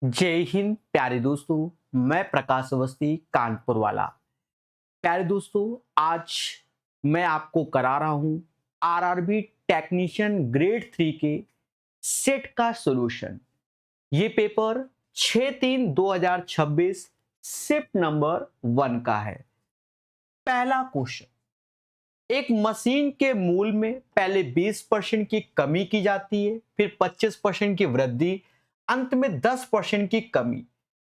जय हिंद प्यारे दोस्तों। मैं प्रकाश अवस्थी कानपुर वाला। प्यारे दोस्तों, आज मैं आपको करा रहा हूं आरआरबी टेक्नीशियन ग्रेड 3 के सेट का सॉल्यूशन। ये पेपर 6/3/2026 शिफ्ट नंबर 1 का है। पहला क्वेश्चन, एक मशीन के मूल में पहले 20% की कमी की जाती है, फिर 25% की वृद्धि, अंत में 10% की कमी।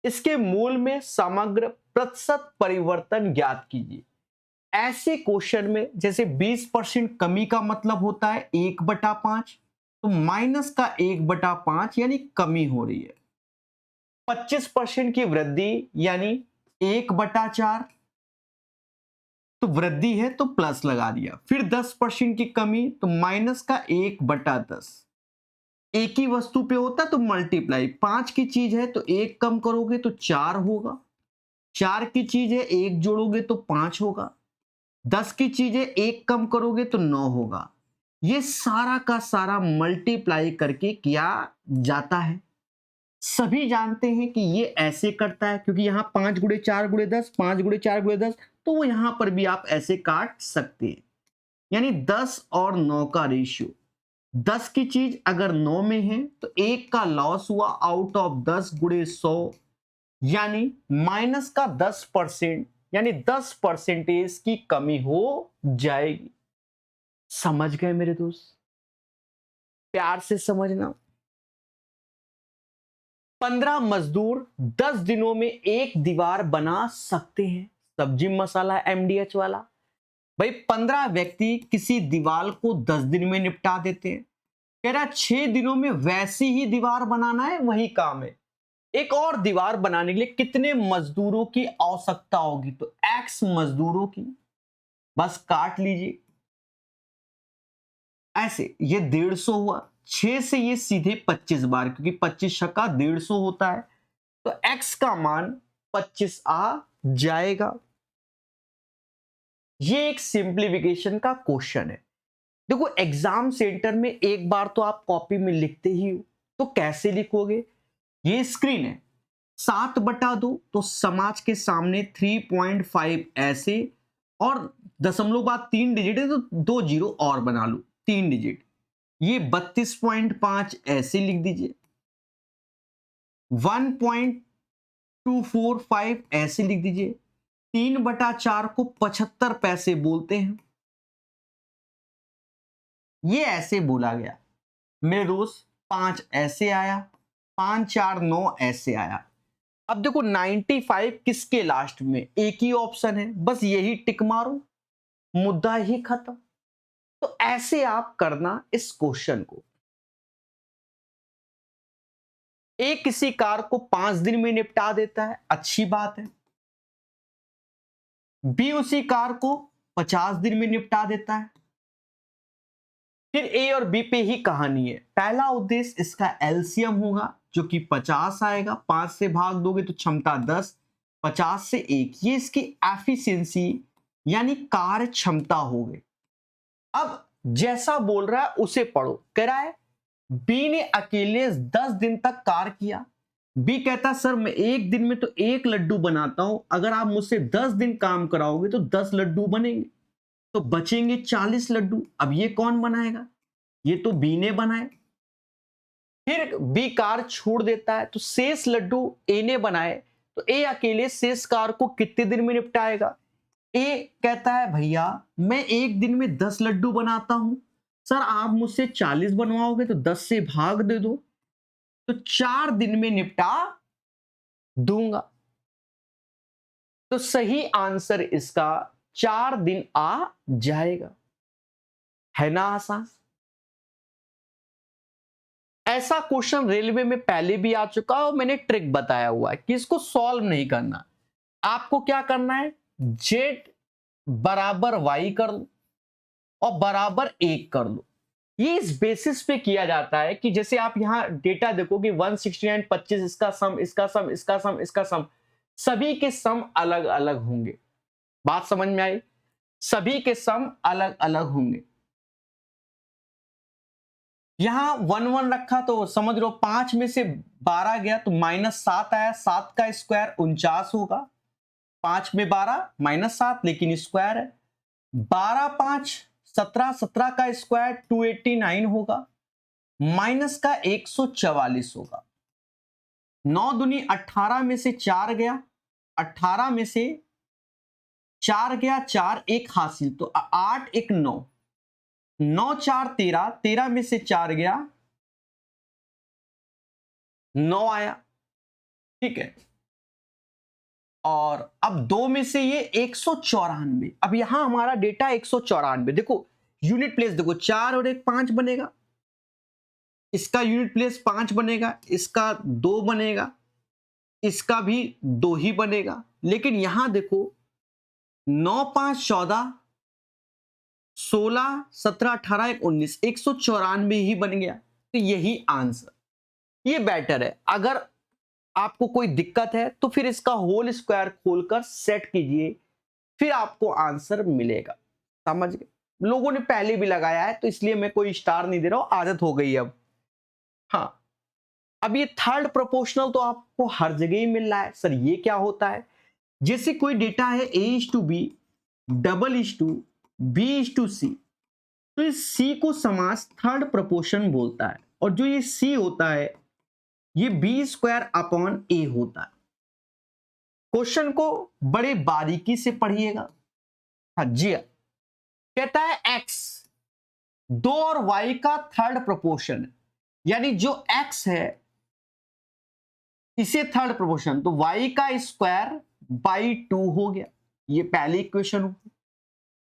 इसके मूल में समग्र प्रतिशत परिवर्तन ज्ञात कीजिए। ऐसे क्वेश्चन में जैसे 20% कमी का मतलब होता है 1/5, तो माइनस का 1/5 यानी कमी हो रही है। 25% की वृद्धि यानी 1/4, तो वृद्धि है तो प्लस लगा दिया। फिर 10% की कमी तो माइनस का 1/10। एक ही वस्तु पे होता तो मल्टीप्लाई, 5 की चीज है तो एक कम करोगे तो 4 होगा, 4 की चीज है एक जोड़ोगे तो 5 होगा, 10 की चीज है एक कम करोगे तो 9 होगा। ये सारा का सारा मल्टीप्लाई करके किया जाता है। सभी जानते हैं कि ये ऐसे करता है क्योंकि यहां 5 गुणे 4 गुणे 10, 5 गुणे 4 गुणे 10, तो वो यहां पर भी आप ऐसे काट सकते हैं। यानी 10 और 9 का रेशियो, 10 की चीज अगर 9 में है तो 1 का लॉस हुआ आउट ऑफ 10 गुणे 100, यानी माइनस का 10%, यानी 10% की कमी हो जाएगी। समझ गए मेरे दोस्त? प्यार से समझना। 15 मजदूर 10 दिनों में एक दीवार बना सकते हैं। सब्जी मसाला एमडीएच वाला। भाई 15 व्यक्ति किसी दीवार को 10 दिन में निपटा देते हैं। कह रहा 6 दिनों में वैसी ही दीवार बनाना है, वही काम है। एक और दीवार बनाने के लिए कितने मजदूरों की आवश्यकता होगी? तो एक्स मजदूरों की। बस काट लीजिए ऐसे। ये 150 हुआ, 6 से ये सीधे 25 बार, क्योंकि 25 छक्का 150 होता है, तो एक्स का मान 25 आ जाएगा। ये एक सिंप्लीफिकेशन का क्वेश्चन है। देखो एग्जाम सेंटर में एक बार तो आप कॉपी में लिखते ही हो, तो कैसे लिखोगे? ये स्क्रीन है, 7/2 तो समाज के सामने 3.5 ऐसे, और दशमलव बाद 3 डिजिट है तो 2 जीरो और बना लो, 3 डिजिट। ये 32.5 ऐसे लिख दीजिए, 1.245 ऐसे लिख दीजिए। 3/4 को 75 पैसे बोलते हैं, ये ऐसे बोला गया। मेरे दोस्त 5 ऐसे आया, 5 4 9 ऐसे आया। अब देखो 95 किसके लास्ट में? एक ही ऑप्शन है, बस यही टिक मारो, मुद्दा ही खत्म। तो ऐसे आप करना इस क्वेश्चन को। ए किसी कार को 5 दिन में निपटा देता है, अच्छी बात है। बी उसी कार को 50 दिन में निपटा देता है। फिर ए और बी पे ही कहानी है। पहला उद्देश्य इसका एलसीएम होगा जो कि 50 आएगा, 5 से भाग दोगे तो क्षमता 10, 50 से 1, ये इसकी एफिशिएंसी यानी कार्य क्षमता हो गई। अब जैसा बोल रहा है उसे पढ़ो। कह रहा है बी ने अकेले 10 दिन तक कार्य किया। बी कहता सर मैं एक दिन में तो एक लड्डू बनाता हूं, अगर आप मुझसे 10 दिन काम कराओगे तो 10 लड्डू बनेंगे, तो बचेंगे 40 लड्डू। अब ये कौन बनाएगा? ये तो बी ने बनाए। फिर बी कार छोड़ देता है तो शेष लड्डू ए ने बनाए, तो ए अकेले शेष कार को कितने दिन में निपटाएगा? ए कहता है भैया मैं एक दिन में 10 लड्डू बनाता हूं, सर आप मुझसे 40 बनवाओगे तो 10 से भाग दे दो, तो 4 दिन में निपटा दूंगा। तो सही आंसर इसका 4 दिन आ जाएगा। है ना आसान? ऐसा क्वेश्चन रेलवे में पहले भी आ चुका है और मैंने ट्रिक बताया हुआ है कि इसको सॉल्व नहीं करना। आपको क्या करना है? जेड बराबर वाई कर लो और बराबर 1 कर लो। ये इस बेसिस पे किया जाता है कि जैसे आप यहां डेटा देखो कि 169, 25, इसका सम, इसका सम, इसका सम, इसका सम, सभी के सम अलग अलग होंगे। बात समझ में आई? सभी के सम अलग अलग होंगे। यहां 1 1 रखा तो समझ लो 5 में से 12 गया तो -7 आया, 7 का स्क्वायर 49 होगा, 5 में 12 -7 लेकिन स्क्वायर है, 12 5 17, 17 का स्क्वायर 289 होगा, माइनस का 144 होगा, 9 दूनी 18 में से 4 गया, 18 में से 4 गया, 4 1 हासिल तो 8 1 9, 9 4 13, 13 में से 4 गया 9 आया, ठीक है। और अब 2 में से ये 194, अब यहां हमारा डेटा 194, देखो यूनिट प्लेस देखो 4 और 1 5 बनेगा, इसका यूनिट प्लेस 5 बनेगा, इसका 2 बनेगा, इसका भी 2 ही बनेगा, लेकिन यहां देखो 9 5 14, 16 17 18 19, 194 ही बन गया, तो यही आंसर, ये बेटर है। अगर आपको कोई दिक्कत है तो फिर इसका होल स्क्वायर खोलकर सेट कीजिए, फिर आपको आंसर मिलेगा, समझ गए। लोगों ने पहले भी लगाया है तो इसलिए मैं कोई स्टार नहीं दे रहा हूं, आदत हो गई अब। हाँ, अब ये थर्ड प्रोपोर्शनल तो आपको हर जगह ही मिल रहा है, सर ये क्या होता है? जैसे कोई डेटा है A:B, B:C, तो इस C को समास थर्ड प्रोपोर्शन बोलता है, और जो ये C होता है ये B² होता है। क्वेश्चन को बड़े बारीकी से पढ़िएगा। हाँ जी, कहता है x 2 और y का थर्ड प्रोपोर्शन, यानी जो x है इसे थर्ड प्रोपोर्शन, तो y का स्क्वायर बाई 2 हो गया, ये पहली इक्वेशन होगी।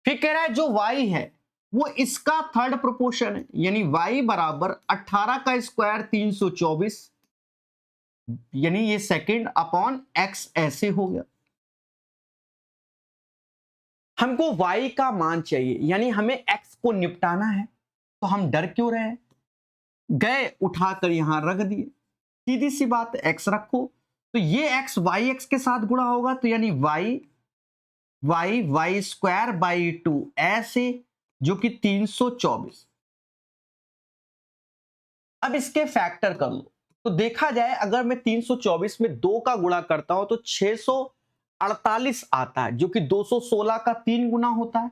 फिर कह रहा है जो y है वो इसका थर्ड प्रोपोर्शन है, यानी y बराबर 18 का स्क्वायर 324, यानी ये सेकंड अपॉन x ऐसे हो गया। हमको y का मान चाहिए, यानी हमें x को निपटाना है, तो हम डर क्यों रहे हैं, गए उठाकर यहां रख दिए, सीधी सी बात है, x रखो तो ये x yx के साथ गुणा होगा, तो यानी y स्क्वायर बाई 2 ऐसे, जो कि 324। अब इसके फैक्टर कर लो, तो देखा जाए अगर मैं 324 में 2 का गुणा करता हूं तो 648 आता है, जो कि 216 का 3 गुना होता है,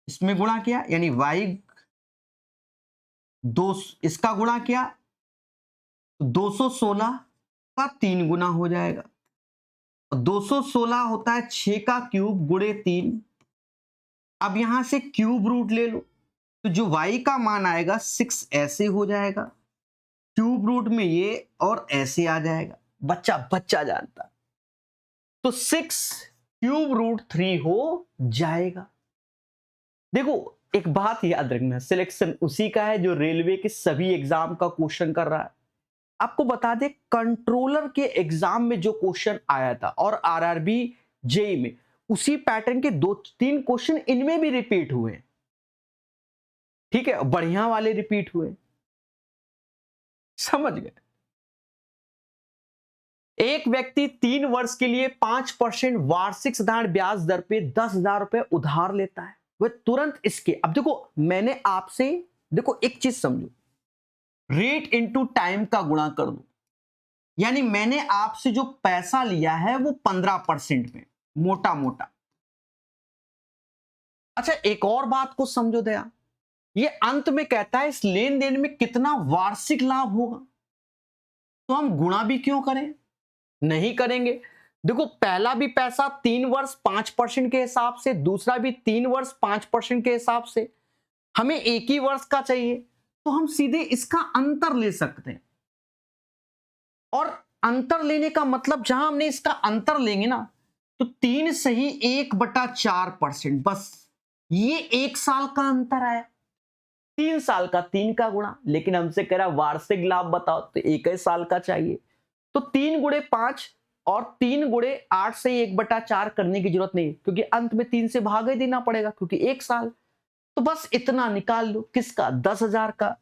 इसमें गुणा किया यानी y दो, इसका गुणा किया तो 216 का 3 गुना हो जाएगा, 216 होता है 6 का क्यूब गुणे 3। अब यहां से क्यूब रूट ले लो, तो जो y का मान आएगा 6 ऐसे हो जाएगा, क्यूब रूट में ये और ऐसे आ जाएगा, बच्चा बच्चा जानता, तो 6 क्यूब रूट 3 हो जाएगा। देखो एक बात याद रखना, सिलेक्शन उसी का है जो रेलवे के सभी एग्जाम का क्वेश्चन कर रहा है। आपको बता दे कंट्रोलर के एग्जाम में जो क्वेश्चन आया था और आरआरबी जेई में उसी पैटर्न के 2-3 क्वेश्चन इनमें भी रिपीट हुए, ठीक है, बढ़िया वाले रिपीट हुए, समझ गए। एक व्यक्ति 3 वर्ष के लिए 5% वार्षिक साधारण ब्याज दर पे 10,000 रुपए उधार लेता है, वह तुरंत इसके, अब देखो मैंने आपसे, देखो एक चीज समझो, रेट इनटू टाइम का गुणा कर दो, यानी मैंने आपसे जो पैसा लिया है वो 15% में, मोटा मोटा। अच्छा एक और बात को समझो दया, ये अंत में कहता है इस लेन देन में कितना वार्षिक लाभ होगा, तो हम गुणा भी क्यों करें, नहीं करेंगे। देखो पहला भी पैसा 3 वर्ष 5% के हिसाब से, दूसरा भी 3 वर्ष 5% के हिसाब से, हमें एक ही वर्ष का चाहिए, तो हम सीधे इसका अंतर ले सकते हैं। और अंतर लेने का मतलब जहां हमने इसका अंतर लेंगे ना, तो 3 सही 1/4%, बस ये 1 साल का अंतर आया, 3 साल का 3 का गुणा, लेकिन हमसे कह रहा वार्षिक लाभ बताओ, तो 1 ही साल का चाहिए, तो 3 गुणे 5 और 3 गुणे 8 से 1/4 करने की जरूरत नहीं, क्योंकि अंत में 3 से भाग ही देना पड़ेगा, क्योंकि 1 साल, तो बस इतना निकाल लो, किसका, 10,000 का,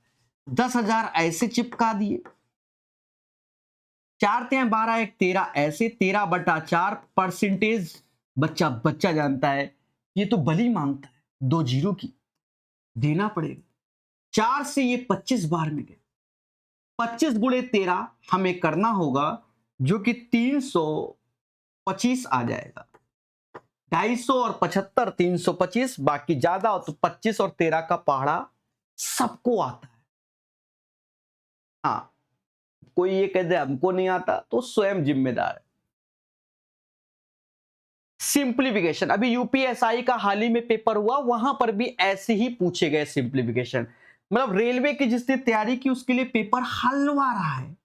10,000 ऐसे चिपका दिए, 4 × 12 1 13 ऐसे, 13/4%, बच्चा बच्चा जानता है, ये तो बली मांगता है 2 जीरो की, देना पड़ेगा। 4 से ये 25 बार में गए, 25 गुणे 13 हमें करना होगा, जो कि 325 आ जाएगा। 250 और 75 325, बाकी ज्यादा हो तो 25 और 13 का पहाड़ा सबको आता है। हाँ, कोई ये कह दे हमको नहीं आता तो स्वयं जिम्मेदार है। सिंप्लीफिकेशन, अभी यूपीएसआई का हाल ही में पेपर हुआ, वहां पर भी ऐसे ही पूछे गए सिंप्लीफिकेशन। मतलब रेलवे की जिसने तैयारी की उसके लिए पेपर हलवा रहा है।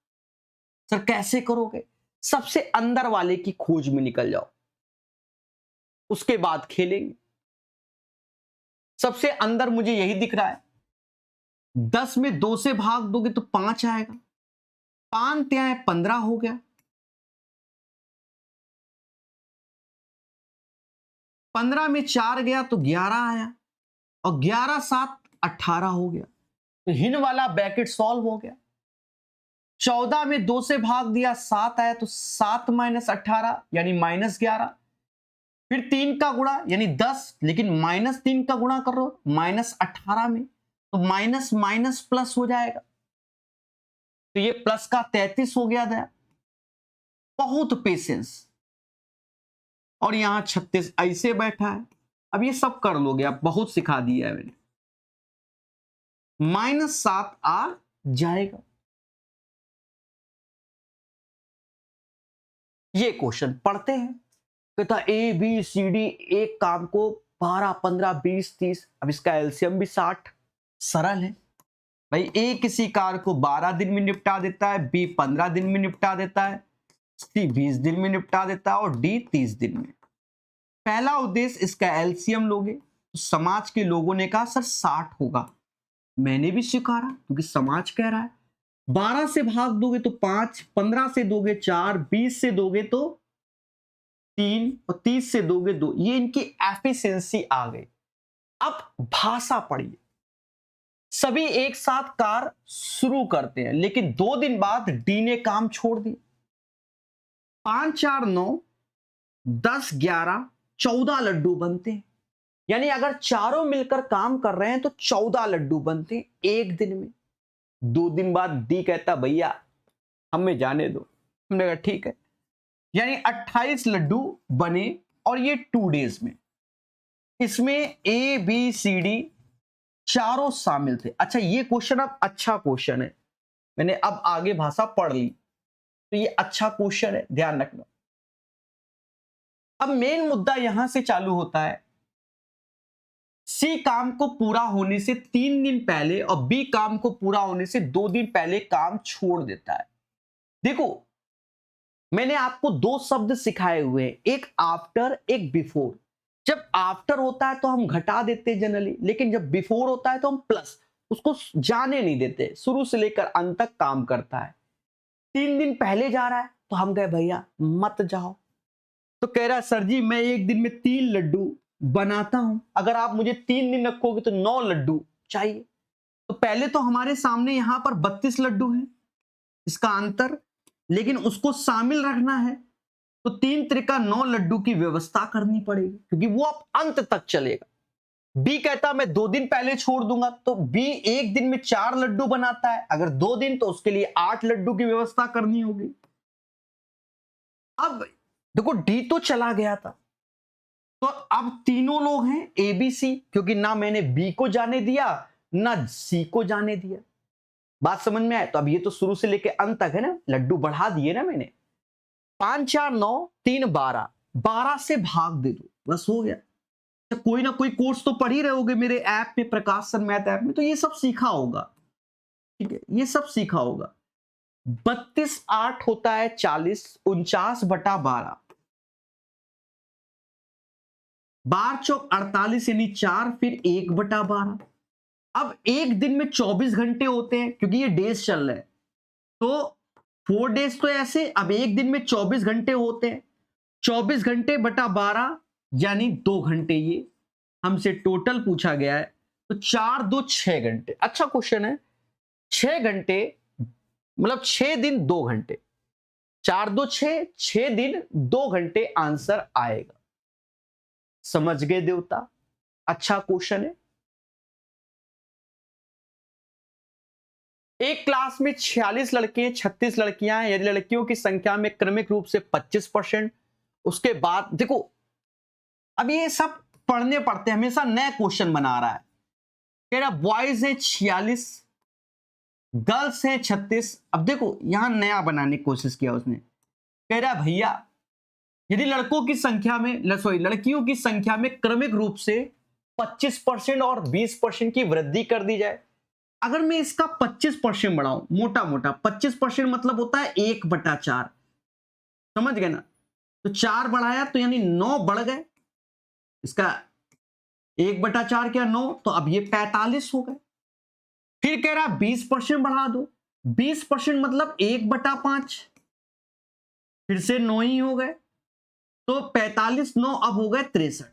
सर कैसे करोगे? सबसे अंदर वाले की खोज में निकल जाओ, उसके बाद खेलेंगे। सबसे अंदर मुझे यही दिख रहा है, 10 में 2 से भाग दोगे तो 5 आएगा, 5 त्यां 15 हो गया, 15 में 4 गया तो 11 आया, और 11 7 18 हो गया, तो हिन वाला ब्रैकेट सॉल्व हो गया। 14 में 2 से भाग दिया 7 आया, तो 7 माइनस 18 यानी माइनस 11, फिर 3 का गुणा यानी 10, लेकिन माइनस 3 का गुणा कर रहे हो माइनस 18 में, तो माइनस माइनस प्लस हो जाएगा, तो ये प्लस का 33 हो गया था। बहुत पेशेंस, और यहां 36 ऐसे बैठा है। अब ये सब कर लोगे, आप बहुत सिखा दिया है मैंने। -7 आ जाएगा। ये क्वेश्चन पढ़ते हैं, कहता ए बी सी डी एक काम को 12 15 20 30, अब इसका एलसीएम भी 60, सरल है भाई। ए किसी कार को 12 दिन में निपटा देता है, बी 15 दिन में निपटा देता है, सी 20 दिन में निपटा देता है, और डी 30 दिन में। पहला उद्देश्य इसका एलसीएम लोगे, तो समाज के लोगों ने कहा सर 60 होगा, मैंने भी स्वीकारा क्योंकि समाज कह रहा है। 12 से भाग दोगे तो 5, 15 से दोगे 4, 20 से दोगे तो 3, और 30 से दोगे 2। ये इनकी एफिशिएंसी आ गई। अब भाषा पढ़िए, सभी एक साथ कार शुरू करते हैं, लेकिन 2 दिन बाद डी ने काम छोड़ दिया। 5 4 9 10 11 14 लड्डू बनते हैं, यानी अगर चारों मिलकर काम कर रहे हैं तो 14 लड्डू बनते हैं एक दिन में। 2 दिन बाद डी कहता भैया हमें जाने दो, हमने कहा ठीक है, यानी 28 लड्डू बने, और ये 2 डेज में। इसमें ए बी सी डी चारों शामिल थे। अच्छा ये क्वेश्चन अब अच्छा क्वेश्चन है, मैंने अब आगे भाषा पढ़ ली तो ये अच्छा क्वेश्चन है, ध्यान रखना। अब मेन मुद्दा यहां से चालू होता है, सी काम को पूरा होने से 3 दिन पहले और बी काम को पूरा होने से 2 दिन पहले काम छोड़ देता है। देखो मैंने आपको 2 शब्द सिखाए हुए हैं, एक आफ्टर एक बिफोर। जब आफ्टर होता है तो हम घटा देते हैं जनरली, लेकिन जब बिफोर होता है तो हम प्लस, उसको जाने नहीं देते, शुरू से लेकर अंत तक काम करता है। 3 दिन पहले जा रहा है तो हम कहे भैया मत जाओ, तो कह रहा है सर जी मैं एक दिन में 3 लड्डू बनाता हूं, अगर आप मुझे 3 दिन रखोगे तो 9 लड्डू चाहिए। तो पहले तो हमारे सामने यहां पर 32 लड्डू हैं, इसका अंतर, लेकिन उसको शामिल रखना है तो 3 त्रिका 9 लड्डू की व्यवस्था करनी पड़ेगी, क्योंकि वो अब अंत तक चलेगा। बी कहता मैं 2 दिन पहले छोड़ दूंगा, तो बी एक दिन में 4 लड्डू बनाता है, अगर 2 दिन तो उसके लिए 8 लड्डू की व्यवस्था करनी होगी। अब देखो डी तो चला गया था, तो अब तीनों लोग हैं ए बी सी, क्योंकि ना मैंने बी को जाने दिया ना सी को जाने दिया। बात समझ में आए? तो अब ये तो शुरू से लेके अंत तक है ना, लड्डू बढ़ा दिए ना मैंने। 5 4 9 3 12, 12 से भाग दे दो, बस हो गया। तो कोई ना कोई कोर्स तो पढ़ ही रहे होगे मेरे ऐप में, प्रकाश सर मैथ ऐप में, तो ये सब सीखा होगा, ठीक है, ये सब सीखा होगा। 32 8 होता है 40, 49/12, 12 चौक 48 यानी 4, फिर 1/12। अब एक दिन में 24 घंटे होते हैं, क्योंकि ये डेज चल रहे हैं, तो 4 डेज तो ऐसे, अब एक दिन में 24 घंटे होते हैं, 24 घंटे बटा 12 यानी 2 घंटे, ये हमसे टोटल पूछा गया है, तो 4 2 6 घंटे। अच्छा क्वेश्चन है, 6 घंटे मतलब 6 दिन 2 घंटे, 4 2 6, 6 दिन 2 घंटे आंसर आएगा। समझ गए देवता? अच्छा क्वेश्चन है। एक क्लास में 46 लड़के 36 लड़कियां हैं, यदि लड़कियों की संख्या में क्रमिक रूप से 25%। उसके बाद देखो, अब ये सब पढ़ने पड़ते हैं, हमेशा नया क्वेश्चन बना रहा है। कह रहा बॉयज है 46, गर्ल्स है 36। अब देखो यहां नया बनाने की कोशिश किया उसने। कह रहा भैया यदि लड़कों की संख्या में सॉरी लड़कियों की संख्या में क्रमिक रूप से 25% और 20% की वृद्धि कर दी जाए। अगर मैं इसका 25% बढ़ाऊं, मोटा मोटा 25% मतलब होता है 1/4, समझ गए ना। तो 4 बढ़ाया तो यानी 9 बढ़ गए, इसका 1/4 क्या 9, तो अब ये 45 हो गए। फिर कह रहा 20% बढ़ा दो, 20% मतलब 1/5, फिर से 9 ही हो गए। तो 45 9 अब हो गए 63,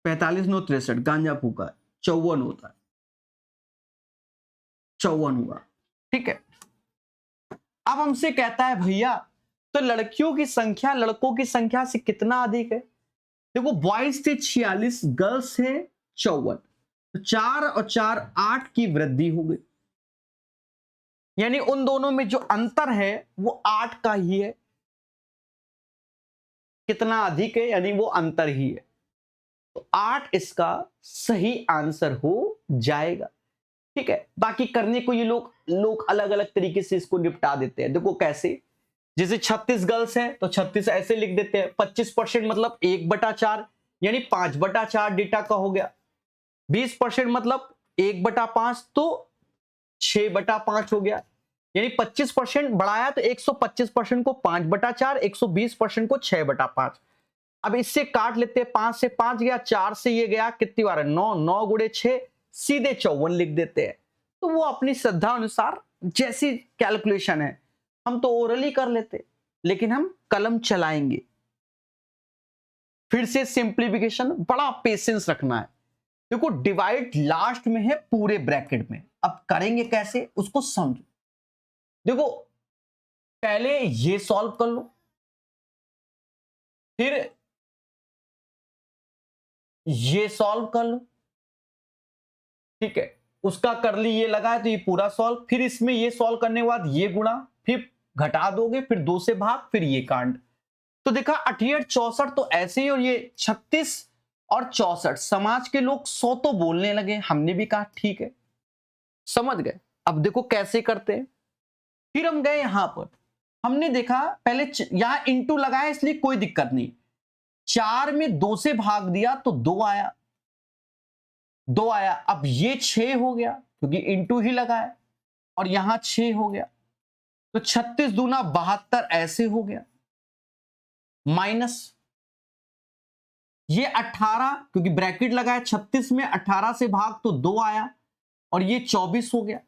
45 9 63, गांजा फूका 54 होता है, 54 हुआ। ठीक है, अब हमसे कहता है भैया तो लड़कियों की संख्या लड़कों की संख्या से कितना अधिक है। देखो बॉयज थे 46, गर्ल्स है 54, तो 4 और 4 8 की वृद्धि हो गई, यानी उन दोनों में जो अंतर है वो 8 का ही है। कितना अधिक है, यानी वो अंतर ही है। तो 8 इसका सही आंसर हो जाएगा। ठीक है, बाकी करने को ये लोग अलग अलग तरीके से इसको निपटा देते हैं। देखो कैसे, जैसे 36 गर्ल्स हैं तो 36 ऐसे लिख देते हैं, 25% मतलब 1/4 यानी 5/4 डेटा का हो गया, 20% मतलब 1/5 तो 6/5 हो गया, यानी 25% बढ़ाया तो 125% को 5/4, 120% को 6/5। अब इससे काट लेते हैं, 5 से 5 गया, 4 से ये गया, कितनी बार है 9, 9 गुणे 6 सीधे 54 लिख देते हैं। तो वो अपनी श्रद्धा अनुसार जैसी कैलकुलेशन है, हम तो ओरली कर लेते, लेकिन हम कलम चलाएंगे। फिर से सिंप्लीफिकेशन, बड़ा पेशेंस रखना है। देखो डिवाइड लास्ट में है पूरे ब्रैकेट में, अब करेंगे कैसे उसको समझो। देखो पहले ये सॉल्व कर लो, फिर ये सॉल्व कर लो, ठीक है, उसका कर ली ये लगाए तो ये पूरा सॉल्व, फिर इसमें ये सॉल्व करने के बाद ये गुणा, फिर घटा दोगे, फिर 2 से भाग, फिर ये कांड। तो देखा 88 64 तो ऐसे ही, और ये 36 और 64 समाज के लोग 100 तो बोलने लगे, हमने भी कहा ठीक है, समझ गए। अब देखो कैसे करते हैं। फिर हम गए यहां पर, हमने देखा पहले यहां इंटू लगाया इसलिए कोई दिक्कत नहीं, 4 में 2 से भाग दिया तो 2 आया, 2 आया। अब ये 6 हो गया क्योंकि इंटू ही लगा है, और यहां 6 हो गया, तो 36 दूना 72 ऐसे हो गया, माइनस ये 18 क्योंकि ब्रैकेट लगाया, 36 में 18 से भाग तो 2 आया, और ये 24 हो गया,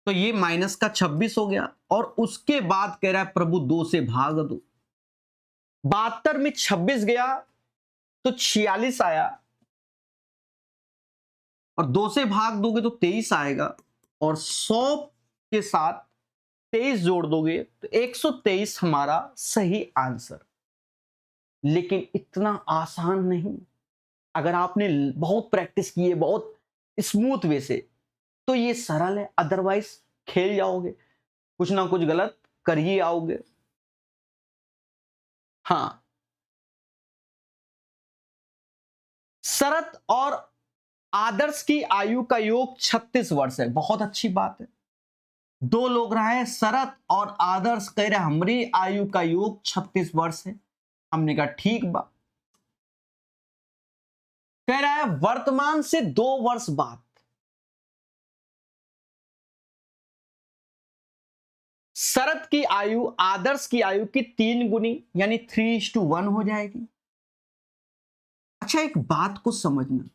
तो ये माइनस का 26 हो गया। और उसके बाद कह रहा है प्रभु 2 से भाग दो, 72 में 26 गया तो 46 आया, और 2 से भाग दोगे तो 23 आएगा, और 100 के साथ 23 जोड़ दोगे तो 123 हमारा सही आंसर। लेकिन इतना आसान नहीं, अगर आपने बहुत प्रैक्टिस की है बहुत स्मूथ वे से तो ये सरल है, अदरवाइज खेल जाओगे, कुछ ना कुछ गलत कर ही आओगे। हां, शरत और आदर्श की आयु का योग 36 वर्ष है, बहुत अच्छी बात है। 2 लोग रहे, शरत और आदर्श, कह रहे हमारी आयु का योग 36 वर्ष है। हमने कहा ठीक बा। कह रहा है वर्तमान से 2 वर्ष बाद शरत की आयु आदर्श की आयु की 3 गुनी यानी 3:1 हो जाएगी। अच्छा एक बात को समझना,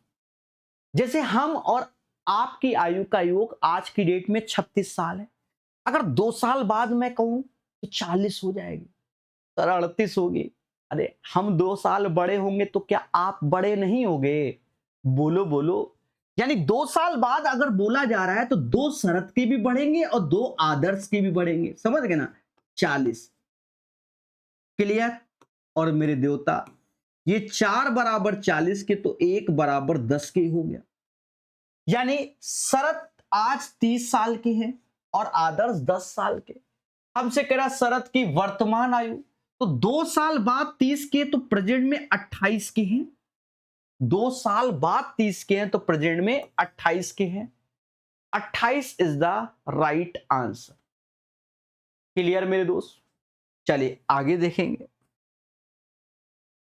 जैसे हम और आपकी आयु का योग आज की डेट में 36 साल है, अगर 2 साल बाद मैं कहूं तो 40 हो जाएगी, सर 38 होगी। अरे हम 2 साल बड़े होंगे तो क्या आप बड़े नहीं होंगे? बोलो बोलो। यानी 2 साल बाद अगर बोला जा रहा है तो 2 शरत के भी बढ़ेंगे और 2 आदर्श के भी बढ़ेंगे, समझ गए ना, 40। क्लियर? और मेरे देवता ये 4 बराबर 40 के तो 1 बराबर 10 के हो गया। यानी शरत आज 30 साल के हैं और आदर्श 10 साल के। हमसे कह रहा शरत की वर्तमान आयु, तो 2 साल बाद 30 के तो प्रेजेंट में 28 के हैं। 2 साल बाद 30 के हैं तो प्रेजेंट में 28 के हैं। 28 is the right answer. Clear मेरे दोस्त? चलिए आगे देखेंगे।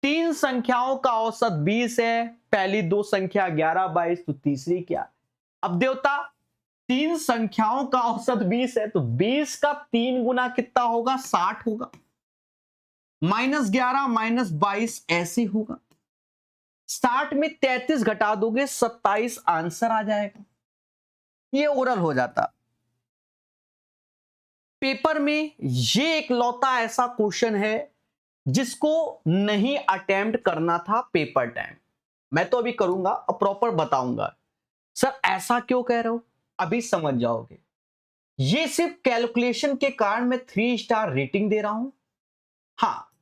3 संख्याओं का औसत 20 है। पहली 2 संख्या 11, 22, तो तीसरी क्या? अब देवता 3 संख्याओं का औसत 20 है, तो 20 का 3 गुना कितना होगा? 60 होगा। -11 -22 ऐसे होगा। 60 में 33 घटा दोगे 27 आंसर आ जाएगा। ये ओरल हो जाता। पेपर में ये एक लौता ऐसा क्वेश्चन है जिसको नहीं अटेम्प्ट करना था पेपर टाइम। मैं तो अभी करूंगा और प्रॉपर बताऊंगा। सर ऐसा क्यों कह रहे हो? अभी समझ जाओगे। ये सिर्फ कैलकुलेशन के कारण मैं 3 स्टार रेटिंग दे रहा हूं। हाँ,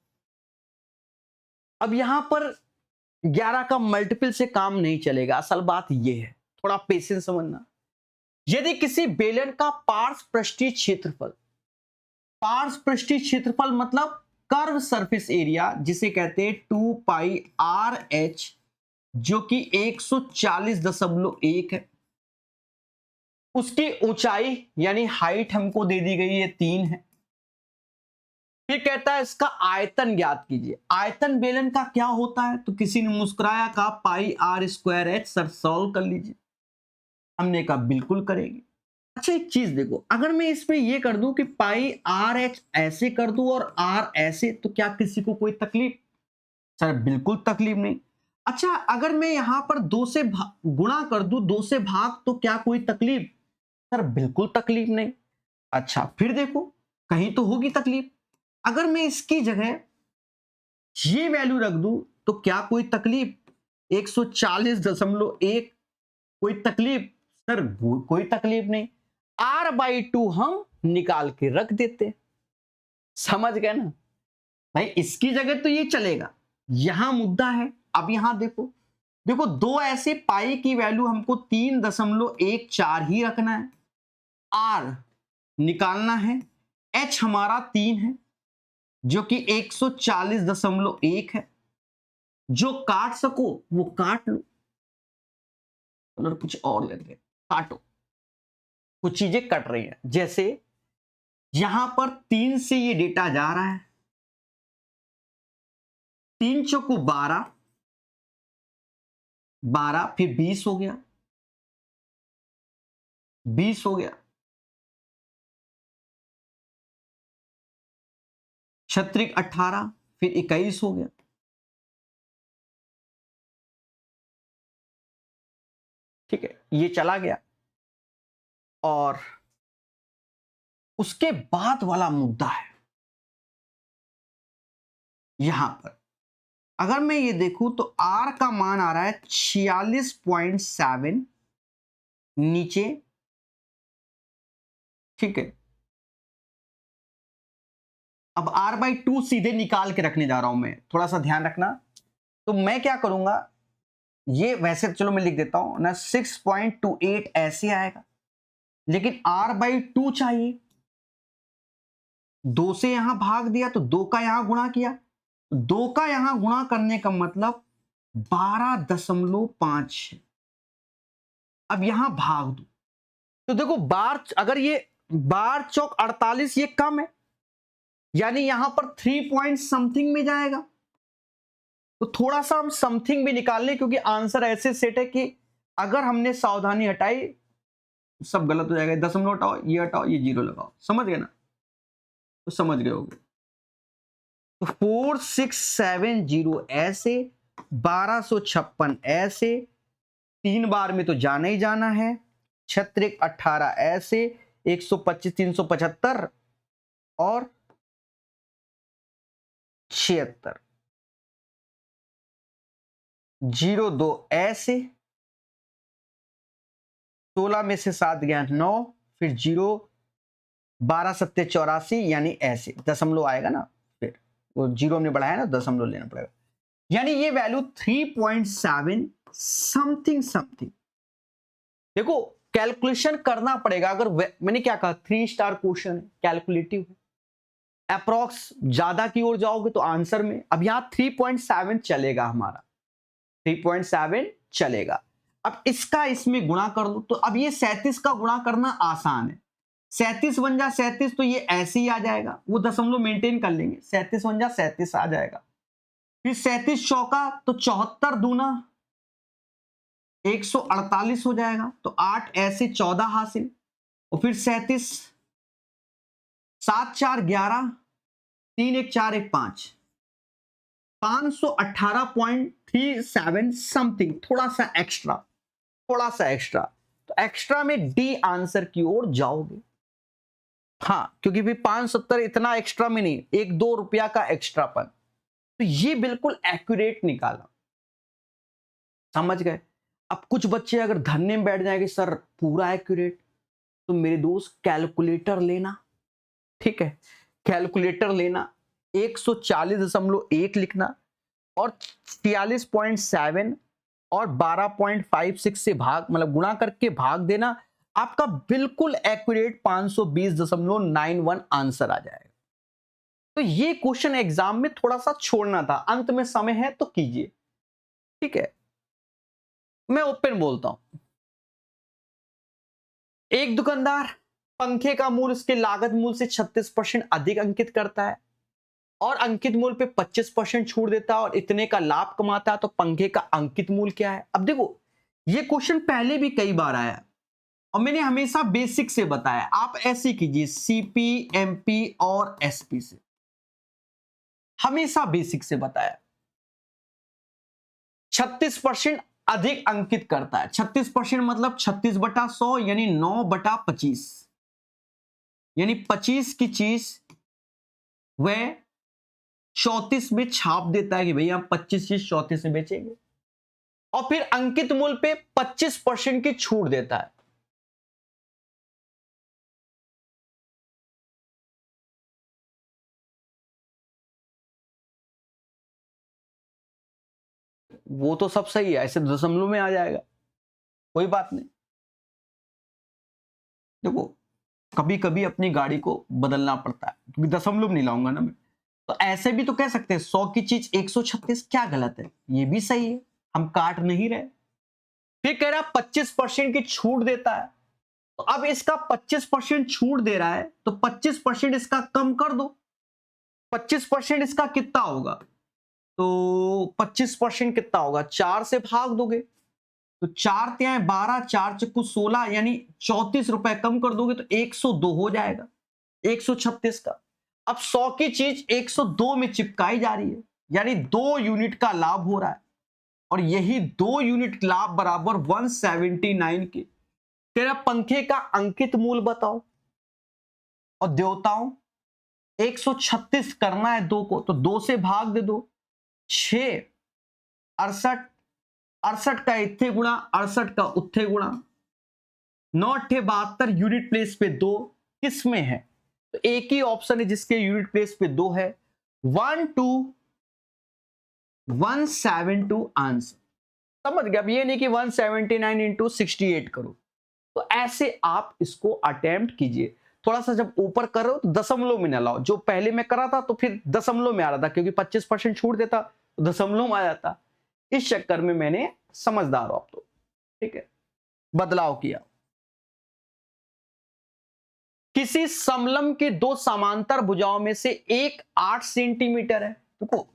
अब यहां पर 11 का मल्टीपल से काम नहीं चलेगा। असल बात यह है, थोड़ा पेशेंस समझना। यदि किसी बेलन का पार्श्व पृष्ठीय क्षेत्रफल, पार्श्व पृष्ठीय क्षेत्रफल मतलब कर्व सरफेस एरिया, जिसे कहते हैं 2 पाई आर एच, जो कि 140.1 है। उसकी ऊंचाई यानी हाइट हमको दे दी गई है 3 है। फिर कहता है इसका आयतन ज्ञात कीजिए। आयतन बेलन का क्या होता है? तो किसी ने मुस्कुराया, कहा pi r square h. Sir solve कर लीजिए। हमने कहा बिल्कुल करेंगे। अच्छा एक चीज देखो, अगर मैं इसमें ये कर दूं कि पाई आर एच ऐसे कर दूं और आर ऐसे, तो क्या किसी को कोई तकलीफ? सर बिल्कुल तकलीफ नहीं। अच्छा अगर मैं यहां पर 2 से गुणा कर दूं, 2 से भाग, तो क्या कोई तकलीफ? सर बिल्कुल तकलीफ नहीं। अच्छा फिर देखो, कहीं तो होगी तकलीफ। अगर मैं इसकी जगह ये वैल्यू रख दूं तो क्या कोई तकलीफ? 140.1, कोई तकलीफ? सर कोई तकलीफ नहीं। r/2 हम निकाल के रख देते। समझ गए ना भाई? इसकी जगह तो ये चलेगा, यहां मुद्दा है। अब यहां देखो, देखो 2 ऐसे पाई की वैल्यू हमको 3.14 ही रखना है। r निकालना है, h हमारा 3 है जो कि 140.1 है। जो काट सको वो काट लो, और कुछ और लेते हैं, काटो। कुछ चीजें कट रही हैं, जैसे यहां पर 3 से ये डेटा जा रहा है, 3 चौको 12, 12 फिर 20 हो गया, 20 हो गया, छत्रिक 18 फिर 21 हो गया। ठीक है, ये चला गया। और उसके बाद वाला मुद्दा है यहां पर। अगर मैं ये देखूं तो R का मान आ रहा है 46.7 नीचे। ठीक है, अब r/2 सीधे निकाल के रखने जा रहा हूं मैं, थोड़ा सा ध्यान रखना। तो मैं क्या करूंगा, ये वैसे चलो मैं लिख देता हूं ना, 6.28 ऐसे आएगा, लेकिन r/2 चाहिए। 2 से यहां भाग दिया तो 2 का यहां गुणा किया, 2 का यहां गुणा करने का मतलब 12.5 है। अब यहां भाग दो तो देखो बार, अगर ये 12 चौक 48, ये कम है, यानी यहां पर 3 पॉइंट समथिंग में जाएगा। तो थोड़ा सा हम समथिंग भी निकाल लें, क्योंकि आंसर ऐसे सेट है कि अगर हमने सावधानी हटाई सब गलत हो जाएगा। दशमलव हटाओ, ये हटाओ, ये 0 लगाओ। समझ गए ना? तो समझ गए होगे। तो 4670 ऐसे, 1256 ऐसे, 3 बार में तो जाना ही जाना है, 6×18 ऐसे, 125 375 और 76, 02 ऐसे, 16 में से 7 गया 9, फिर 0, 12 7 84, यानी ऐसे दशमलव आएगा ना, फिर वो 0 हमने बढ़ाया ना, दशमलव लेना पड़ेगा। यानी ये वैल्यू 3.7 समथिंग समथिंग। देखो कैलकुलेशन करना पड़ेगा। अगर मैंने क्या कहा, 3 स्टार क्वेश्चन है, कैलकुलेटिव है, अप्रॉक्स ज्यादा की ओर जाओगे तो आंसर में, अब यहां 3.7 चलेगा, हमारा 3.7 चलेगा। अब इसका इसमें गुणा कर दो, तो अब ये 37 का गुणा करना आसान है। 37 बन जा 37, तो ये ऐसे ही आ जाएगा, वो दशमलव मेंटेन कर लेंगे, 37 बन जा 37 आ जाएगा। फिर 37 चौका तो 74 दूना 148 हो जाएगा, तो 8 ऐसे 14 हासिल, और फिर 37 7 4 11 3 1 4 1 5 518.37 समथिंग, थोड़ा सा एक्स्ट्रा, थोड़ा सा एक्स्ट्रा, तो एक्स्ट्रा में डी आंसर की ओर जाओगे। हाँ, क्योंकि भी 570 इतना एक्स्ट्रा में नहीं, 1-2 रुपया का एक्स्ट्रापन, तो ये बिल्कुल एक्यूरेट निकाला। समझ गए? अब कुछ बच्चे अगर धरने में बैठ जाएंगे सर पूरा एक्यूरेट, तो मेरे दोस्त कैलकुलेटर लेना, ठीक है, कैलकुलेटर लेना, 140.1 लिखना और 46.7 और 12.56 से भाग, मतलब गुणा करके भाग देना, आपका बिल्कुल एक्यूरेट 520.91 आंसर आ जाएगा। तो ये क्वेश्चन एग्जाम में थोड़ा सा छोड़ना था, अंत में समय है तो कीजिए, ठीक है। मैं ओपन बोलता हूं, एक दुकानदार पंखे का मूल्य उसके लागत मूल्य से 36% अधिक अंकित करता है और अंकित मूल्य पे 25% छूट देता है और इतने का लाभ कमाता है, तो पंखे का अंकित मूल्य क्या है? अब देखो ये क्वेश्चन पहले भी कई बार आया और मैंने हमेशा बेसिक से बताया, आप ऐसे कीजिए सीपी, एमपी और एसपी से, हमेशा बेसिक से बताया। 36% अधिक अंकित करता है, 36% मतलब 36/100 यानी 9/25, यानी 25 की चीज वह 34 में छाप देता है कि भैया हम 25 चीज 34 में बेचेंगे, और फिर अंकित मूल्य पे 25% की छूट देता है। वो तो सब सही है, ऐसे दशमलव में आ जाएगा, कोई बात नहीं। देखो कभी कभी अपनी गाड़ी को बदलना पड़ता है, क्योंकि दशमलव नहीं लाऊंगा ना मैं, तो ऐसे भी तो कह सकते हैं 100 की चीज 136, क्या गलत है? ये भी सही है, हम काट नहीं रहे। फिर कह रहा 25% की छूट देता है, तो अब इसका 25% छूट दे रहा है, तो 25% इसका कम कर दो, 25% इसका कितना होगा? तो 25% कितना होगा? 4 से भाग दोगे, तो 4 त्यां 12, 4 चक्कू 16, यानी 34 रुपए कम कर दोगे तो 102 हो जाएगा, 136 का। अब 100 की चीज 102 में चिपकाई जा रही है, यानी 2 यूनिट का लाभ हो रहा है, और यही 2 यूनिट लाभ बराबर 179 के। तेरा पंखे का अंकित मूल्य बताओ, और देवताओं 136 करना है 2 को, तो 2 से भाग दे दो, 6 68, 68 का इत्थे गुणा, 68 का उत्थे गुणा, 9 अट्ठे 72 यूनिट प्लेस पे 2 किस में है? तो एक ही ऑप्शन है जिसके यूनिट प्लेस पे 2 है, 12172 आंसर। समझ गया? अब ये नहीं कि 179 इंटू 68 करो, तो ऐसे आप इसको अटेम्प्ट कीजिए। थोड़ा सा जब ऊपर करो तो दशमलव में ना लाओ, जो पहले मैं करा था तो फिर दशमलव में आ रहा था, क्योंकि 25% छूट देता तो दशमलव में आ जाता, इस चक्कर में मैंने, समझदार हो आप तो, ठीक है, बदलाव किया। किसी समलंब के 2 समांतर भुजाओं में से एक 8 सेंटीमीटर है, देखो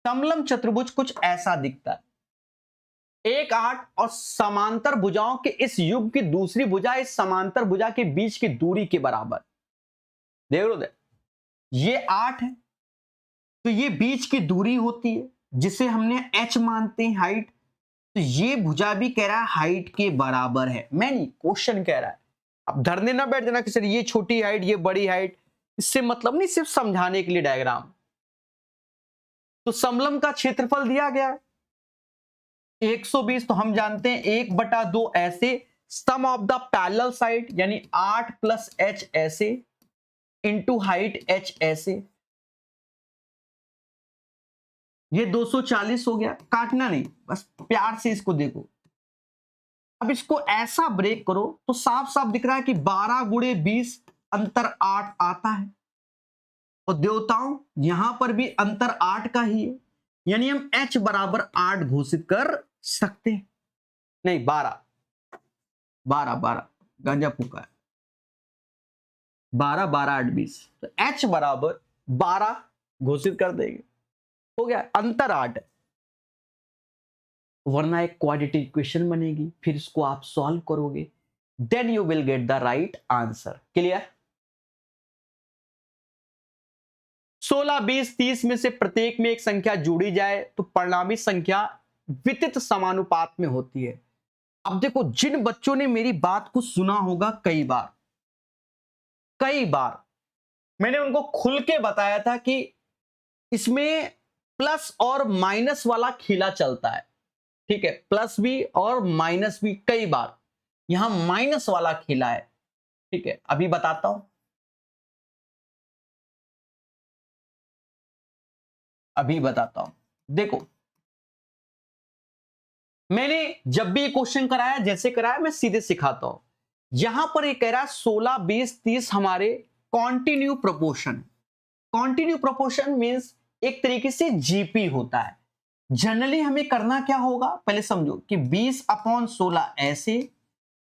समलंब चतुर्भुज कुछ ऐसा दिखता है, 1 8 और समांतर भुजाओं के इस युग की दूसरी भुजा इस समांतर भुजा के बीच की दूरी के बराबर, देख लो ये 8 है, तो ये बीच की दूरी होती है जिसे हमने h मानते हैं हाइट, तो ये भुजा भी कह रहा है हाइट के बराबर है, मैं नहीं, क्वेश्चन कह रहा है। अब धरने ना बैठ जाना कि सर ये छोटी हाइट ये बड़ी हाइट, इससे मतलब नहीं, सिर्फ समझाने के लिए डायग्राम। तो समलंब का क्षेत्रफल दिया गया है 120, तो हम जानते हैं 1/2 ऐसे, सम ऑफ द पैरेलल साइड यानी 8 + h ऐसे इंटू हाइट h ऐसे, ये 240 हो गया, काटना नहीं, बस प्यार से इसको देखो। अब इसको ऐसा ब्रेक करो तो साफ साफ दिख रहा है कि 12 गुणे 20 अंतर 8 आता है, और देवताओं यहां पर भी अंतर 8 का ही है, यानी हम h बराबर 8 घोषित कर सकते हैं। नहीं, 12 12 12 गांजा फूका है, 12 12 8 20, तो h बराबर 12 घोषित कर देंगे, हो गया, अंतर 8 है। वरना एक क्वाड्रेटिक इक्वेशन बनेगी, फिर इसको आप सॉल्व करोगे, then you will get the right answer. Clear? 16 20 30 में से प्रत्येक में एक संख्या जोड़ी जाए तो परिणामी संख्या वितित समानुपात में होती है। अब देखो, जिन बच्चों ने मेरी बात को सुना होगा कई बार मैंने उनको खुल के बताया था कि इसमें प्लस और माइनस वाला खेला चलता है, ठीक है, प्लस भी और माइनस भी, कई बार यहां माइनस वाला खेला है, ठीक है। अभी बताता हूं, देखो, मैंने जब भी क्वेश्चन कराया, जैसे कराया, मैं सीधे सिखाता हूं। यहां पर ये कह रहा है 16 20 30 हमारे continue proportion. Continue proportion means एक तरीके से जीपी होता है। जनरली हमें करना क्या होगा, पहले समझो कि 20/16 ऐसे,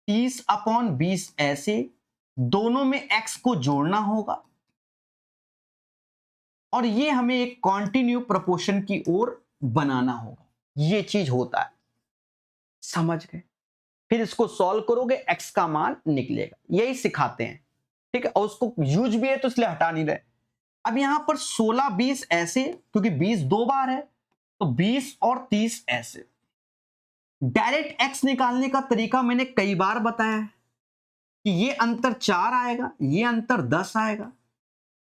30/20 ऐसे, दोनों में x को जोड़ना होगा, और ये हमें एक कॉन्टिन्यू प्रोपोर्शन की ओर बनाना होगा। ये चीज होता है, समझ गए? फिर इसको सॉल्व करोगे, x का मान निकलेगा, यही सिखाते हैं, ठीक है। और उसको यूज भी है तो इसलिए हटा नहीं रहे। अब यहां पर 16 20 ऐसे, क्योंकि 20 दो बार है, तो 20 और 30 ऐसे। डायरेक्ट x निकालने का तरीका मैंने कई बार बताया है कि ये अंतर 4 आएगा, ये अंतर 10 आएगा,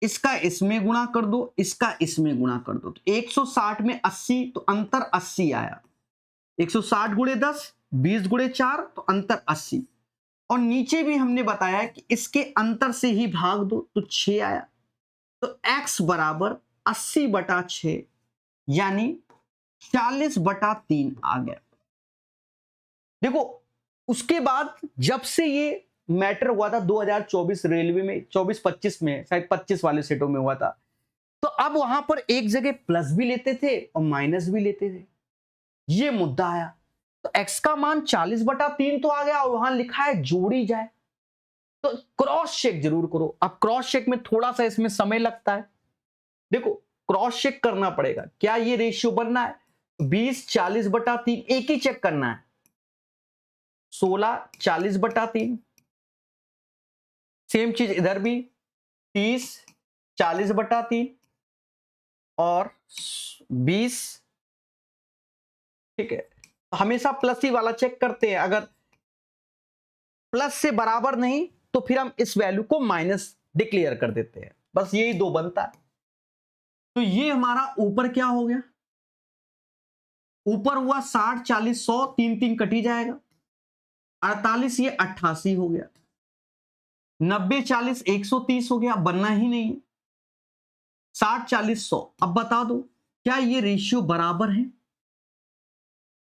इसका इसमें गुणा कर दो, इसका इसमें गुणा कर दो, तो 160 में 80, तो अंतर 80 आया। 160 गुणे 10, 20 गुणे 4, तो अंतर 80। और नीचे भी हमने बताया कि इसके अंतर से ही भाग दो, तो 6 आया। तो x बराबर 80/6, यानी 40/3 आ गया। देखो, उसके बाद जब से ये मैटर हुआ था 2024 रेलवे में, 24-25 में, शायद 25 वाले सेटों में हुआ था, तो अब वहां पर एक जगह प्लस भी लेते थे और माइनस भी लेते थे, ये मुद्दा आया। तो x का मान 40/3 तो आ गया, और वहां लिखा है जोड़ी जाए, तो क्रॉस चेक जरूर करो। अब क्रॉस चेक में थोड़ा सा इसमें समय लगता है। देखो, क्रॉस चेक करना पड़ेगा, क्या ये रेशियो बनना है? 20 40/3 एक ही चेक करना है, 16 40/3। सेम चीज इधर भी, 30 40/3 और 20, ठीक है। तो हमेशा प्लस ही वाला चेक करते हैं, अगर प्लस से बराबर नहीं तो फिर हम इस वैल्यू को माइनस डिक्लेयर कर देते हैं, बस यही दो बनता है। तो ये हमारा ऊपर क्या हो गया, ऊपर हुआ 60 40 100, 3 3 कटी जाएगा, 48 ये 88 हो गया, 90 40 130 हो गया, बनना ही नहीं है, 60 40 100। अब बता दो क्या ये रेशियो बराबर है?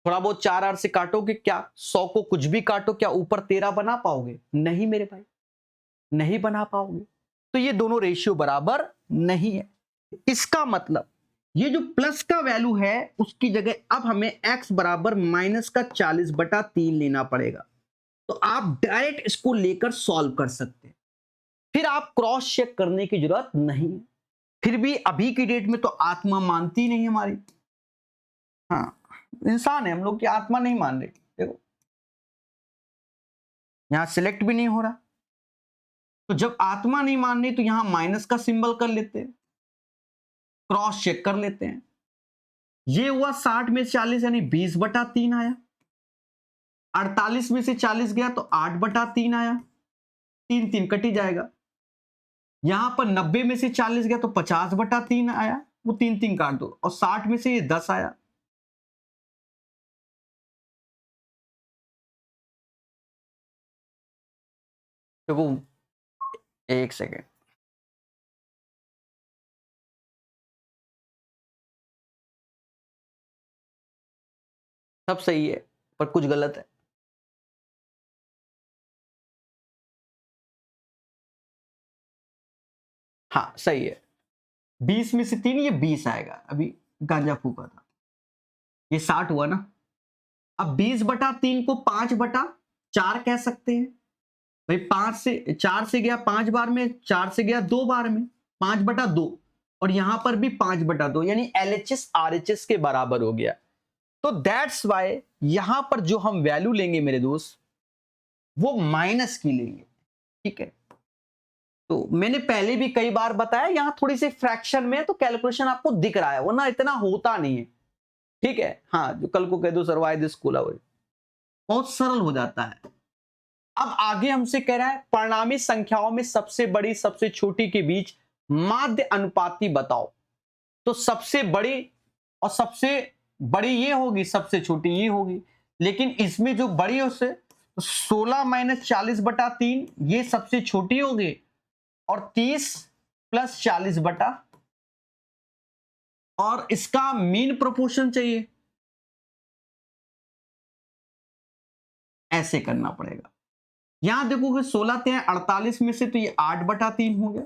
थोड़ा बहुत 4 8 से काटोगे क्या, 100 को कुछ भी काटो, क्या ऊपर 13 बना पाओगे? नहीं मेरे भाई, नहीं बना पाओगे। तो ये दोनों रेशियो बराबर नहीं है। इसका मतलब ये जो प्लस का वैल्यू है उसकी जगह अब हमें x बराबर माइनस का 40/3 लेना पड़ेगा। तो आप डायरेक्ट इसको लेकर सॉल्व कर सकते हैं, फिर आप क्रॉस चेक करने की जरूरत नहीं है। फिर भी अभी की डेट में तो आत्मा मानती नहीं हमारी, हाँ, इंसान है हम लोग की आत्मा नहीं मान रही। देखो, यहां सिलेक्ट भी नहीं हो रहा, तो जब आत्मा नहीं मान रही तो यहां माइनस का सिंबल कर लेते हैं, क्रॉस चेक कर लेते हैं। ये हुआ 60 में 40 यानी 20/3 आया, 48 में से 40 गया तो 8/3 आया, 3 3 कटी जाएगा। यहां पर 90 में से 40 गया तो 50/3 आया, वो 3 3 काट दो, और 60 में से ये 10 आया। तो वो, एक सेकेंड, सब सही है पर कुछ गलत है। हाँ सही है, 20 में से 3 ये 20 आएगा, अभी गांजा फूका था, ये 60 हुआ ना। अब 20/3 को 5/4 कह सकते हैं भाई, 4 से गया 5 बार में, 4 से गया 2 बार में, 5/2, और यहां पर भी 5/2, यानी LHS RHS के बराबर हो गया। तो दैट्स वाई यहां पर जो हम वैल्यू लेंगे मेरे दोस्त, वो माइनस की लेंगे, ठीक है। तो मैंने पहले भी कई बार बताया, यहां थोड़ी सी फ्रैक्शन में है तो कैलकुलेशन आपको दिख रहा है, वरना इतना होता नहीं है, ठीक है। हाँ, जो कल को कह दो सर्वाइव दिस स्कूल, बहुत सरल हो जाता है। अब आगे हमसे कह रहा है परिणामी संख्याओं में सबसे बड़ी सबसे छोटी के बीच माध्य अनुपाती बताओ। तो सबसे बड़ी और सबसे बड़ी ये होगी, सबसे छोटी ये होगी, लेकिन इसमें जो बड़ी है उससे 16 - 40/3 ये सबसे छोटी होगी, और 30 + 40 बटा, और इसका मीन प्रोपोर्शन चाहिए, ऐसे करना पड़ेगा। यहां देखोगे 16 × 48 में से तो ये 8/3 हो गया,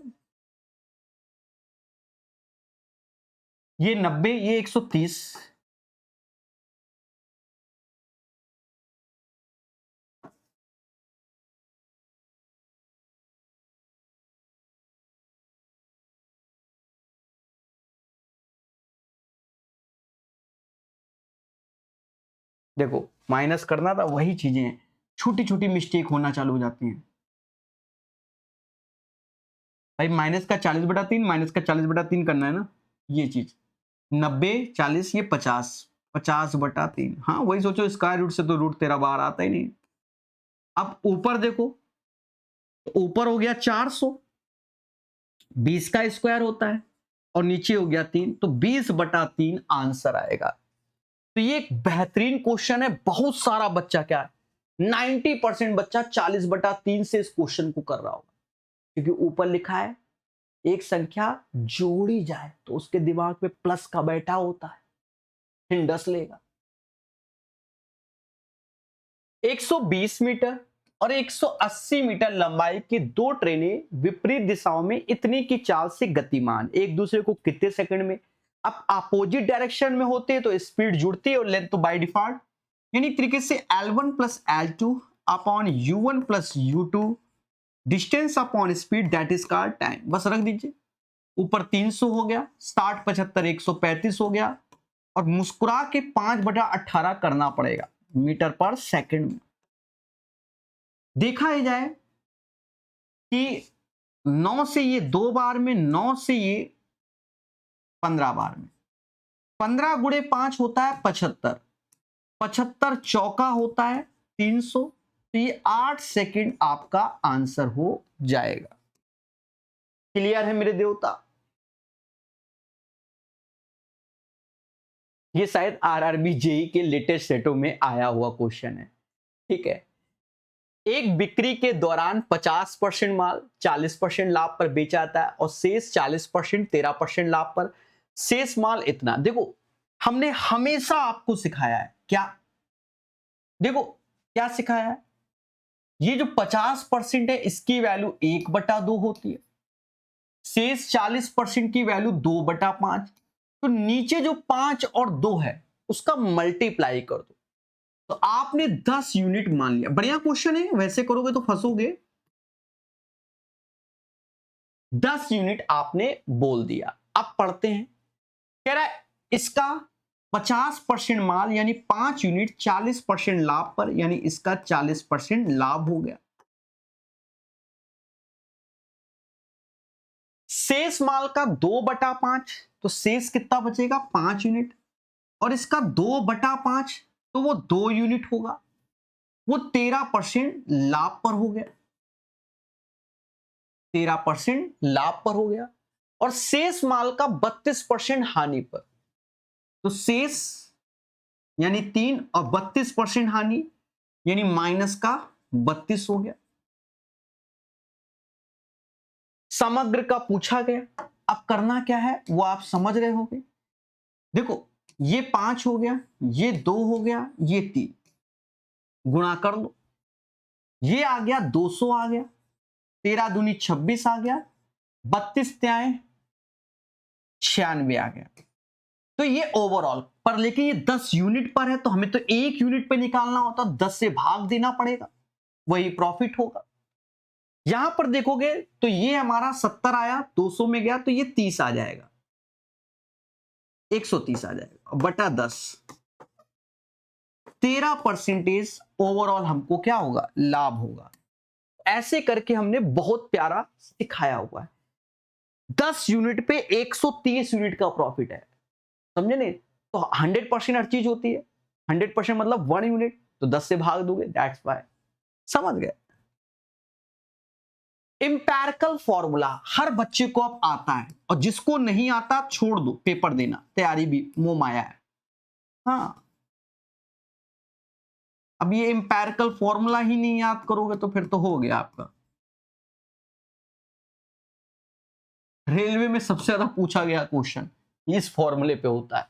ये 90, ये 130, देखो माइनस करना था, वही चीजें हैं, छोटी छोटी मिस्टेक होना चालू हो जाती हैं भाई। माइनस का 40/3, -40/3 करना है ना, ये चीज 90 40, ये 50, 50/3, हाँ वही सोचो, स्क्वायर रूट से तो रूट 13 बाहर आता ही नहीं। अब ऊपर देखो, ऊपर हो गया 400, 20 का स्क्वायर होता है, और नीचे हो गया 3, तो 20/3 आंसर आएगा। तो ये एक बेहतरीन क्वेश्चन है, बहुत सारा बच्चा क्या है, 90% बच्चा 40/3 से इस क्वेश्चन को कर रहा होगा, क्योंकि ऊपर लिखा है एक संख्या जोड़ी जाए तो उसके दिमाग में प्लस का बैठा होता है, हिंडस लेगा। 120 मीटर और 180 मीटर लंबाई की दो ट्रेनें विपरीत दिशाओं में इतनी की चाल से गतिमान, एक दूसरे को कितने सेकंड में, अब अपोजिट डायरेक्शन में होते हैं तो स्पीड जुड़ती है और लेंथ तो बाय डिफॉल्ट, यानी तरीके से L1 + L2 upon U1 + U2 distance upon speed, that is called time. बस रख दीजिए, ऊपर 300 हो गया, 60 75 135 हो गया, और मुस्कुरा के 5/18 करना पड़ेगा मीटर पर सेकंड में। देखा ही जाए कि 9 से ये 2 बार में, 9 से ये 15 बार में, 15 × 5 होता है 75, 75 चौका होता है 300, तो ये 8 सेकंड आपका आंसर हो जाएगा। क्लियर है मेरे देवता? ये शायद RRB JEE के लेटेस्ट सेटों में आया हुआ क्वेश्चन है, ठीक है। एक बिक्री के दौरान 50% माल 40% लाभ पर बेचा जाता है और शेष 40% 13% लाभ पर, शेष माल इतना। देखो हमने हमेशा आपको सिखाया है क्या, देखो क्या सिखाया है, ये जो 50% है इसकी वैल्यू 1/2 होती है, शेष 40% की वैल्यू 2/5, तो नीचे जो 5 और 2 है उसका मल्टीप्लाई कर दो, तो आपने 10 यूनिट मान लिया। बढ़िया क्वेश्चन है, वैसे करोगे तो फंसोगे। 10 यूनिट आपने बोल दिया। अब पढ़ते हैं, कह रहा है इसका 50% माल यानी 5 यूनिट 40% लाभ पर, यानी इसका 40% लाभ हो गया। शेष माल का 2/5, तो शेष कितना बचेगा 5 यूनिट, और इसका 2/5 तो वो 2 यूनिट होगा, वो 13% लाभ पर हो गया, 13% लाभ पर हो गया, और शेष माल का 32% हानि पर, तो शेष यानी 3 और 32% हानि यानी माइनस का 32 हो गया। समग्र का पूछा गया, अब करना क्या है वो आप समझ रहे होंगे। देखो ये 5 हो गया, ये 2 हो गया, ये 3, गुणा कर लो, ये आ गया 200 आ गया, 13 दूनी 26 आ गया, 32 त्याएं 96 आ गया। तो ये ओवरऑल पर, लेकिन ये 10 यूनिट पर है तो हमें तो 1 यूनिट पे निकालना होता, 10 से भाग देना पड़ेगा, वही प्रॉफिट होगा। यहां पर देखोगे तो ये हमारा 70 आया, 200 में गया तो ये 30 आ जाएगा, 130 आ जाएगा बटा 10, 13% ओवरऑल हमको क्या होगा, लाभ होगा। ऐसे करके हमने बहुत प्यारा सिखाया हुआ है। 10 यूनिट पे 130 यूनिट का प्रॉफिट है, समझे नहीं? तो 100% हर चीज होती है, 100% मतलब 1 यूनिट, तो 10 से भाग दोगे, दैट्स व्हाई। समझ गए? इंपेरिकल फॉर्मूला हर बच्चे को अब आता है, और जिसको नहीं आता छोड़ दो, पेपर देना, तैयारी भी मोह माया है। हाँ, अब ये इंपेरिकल फॉर्मूला ही नहीं याद करोगे तो फिर तो हो गया आपका। रेलवे में सबसे ज्यादा पूछा गया क्वेश्चन इस फॉर्मूले पे होता है,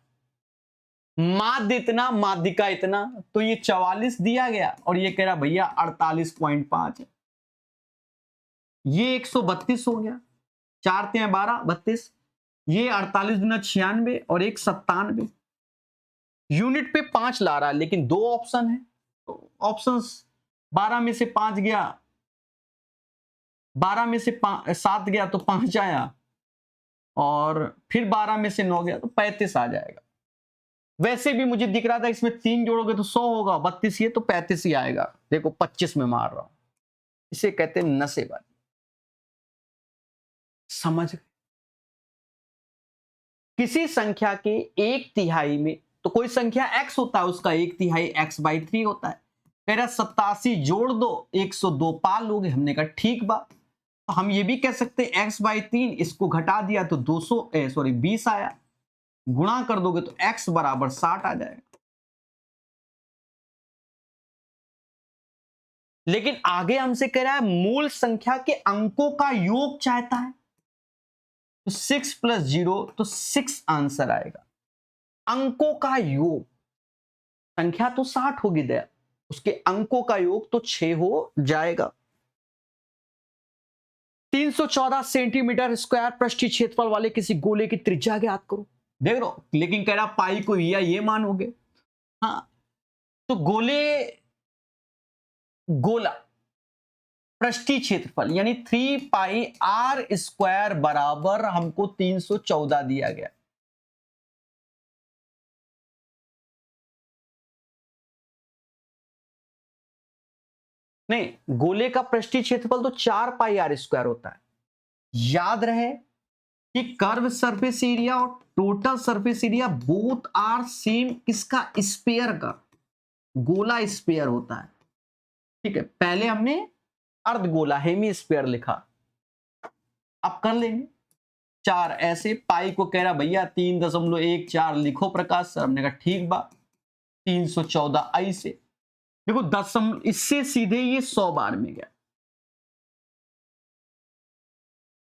माध्य इतना, माध्यिका इतना, तो ये 44 दिया गया और ये कह रहा भैया 48.5 है, ये 132 हो गया, 4 तिहाई 12 32, ये 48 गुना 96 और 1 97, यूनिट पे 5 ला रहा है लेकिन 2 ऑप्शन है, तो ऑप्शन 12 में से 5 गया, 12 में से 7 गया तो 5 आया, और फिर 12 में से 9 गया तो 35 आ जाएगा। वैसे भी मुझे दिख रहा था इसमें 3 जोड़ोगे तो 100 होगा, 32 ये तो 35 ही आएगा। देखो 25 में मार रहा हूं, इसे कहते हैं नशेबाजी। समझ? किसी संख्या के 1/3 में, तो कोई संख्या x होता है, उसका 1/3 x/3 होता है। कह रहा 87 जोड़ दो, 102 पा लोगे। हमने कहा ठीक बा। तो हम ये भी कह सकते हैं x/3, इसको घटा दिया तो 20 आया, गुणा कर दोगे तो x बराबर 60 आ जाएगा। लेकिन आगे हमसे कह रहा है मूल संख्या के अंकों का योग चाहता है, तो 6 + 0 तो 6 आंसर आएगा। अंकों का योग, संख्या तो 60 होगी दया, उसके अंकों का योग तो 6 हो जाएगा। 314 सेंटीमीटर स्क्वायर पृष्ठीय क्षेत्रफल वाले किसी गोले की त्रिज्या ज्ञात करो। देख लो, लेकिन कह रहा पाई को ये मानोगे। हाँ, तो गोला पृष्ठीय क्षेत्रफल यानी 3πr² बराबर हमको 314 दिया गया। नहीं, गोले का पृष्ठीय क्षेत्रफल तो 4πr² होता है। याद रहे कि कर्व सरफेस एरिया और total surface area both are same, किसका, स्फीयर का। गोला स्फीयर होता है, ठीक है। पहले हमने अर्धगोला हेमीस्फीयर लिखा, अब कर लेंगे 4 ऐसे। पाई को कह रहा भैया 3.14 लिखो प्रकाश सर, हमने कहा ठीक बा। 314 ऐसे देखो, दशमलव इससे सीधे ये 100 बार में गया।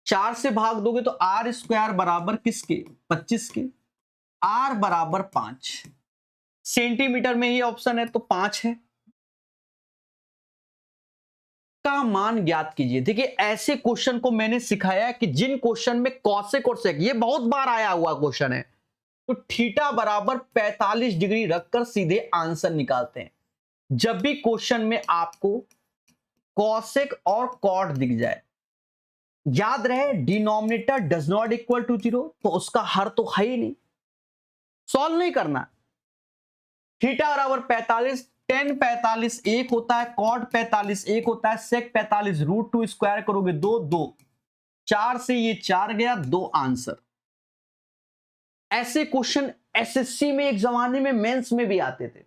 4 से भाग दोगे तो r² बराबर किसके, 25 के। r बराबर 5 सेंटीमीटर में ही ऑप्शन है तो 5 है। का मान ज्ञात कीजिए। देखिए ऐसे क्वेश्चन को मैंने सिखाया है कि जिन क्वेश्चन में कॉसेक और सेक, ये बहुत बार आया हुआ क्वेश्चन है, तो थीटा बराबर 45 डिग्री रखकर सीधे आंसर निकालते हैं। जब भी क्वेश्चन में आपको कॉसेक और कॉट दिख जाए, याद रहे denominator does not equal to 0, तो उसका हर तो है ही नहीं, सॉल्व नहीं करना। थीटा बराबर 45, tan 45 1 होता है, cot 45 1 होता है, sec 45 √2 स्क्वायर करोगे 2 2, 4 से ये 4 गया, 2 आंसर। ऐसे क्वेश्चन एसएससी में एक जमाने में मेंस में भी आते थे।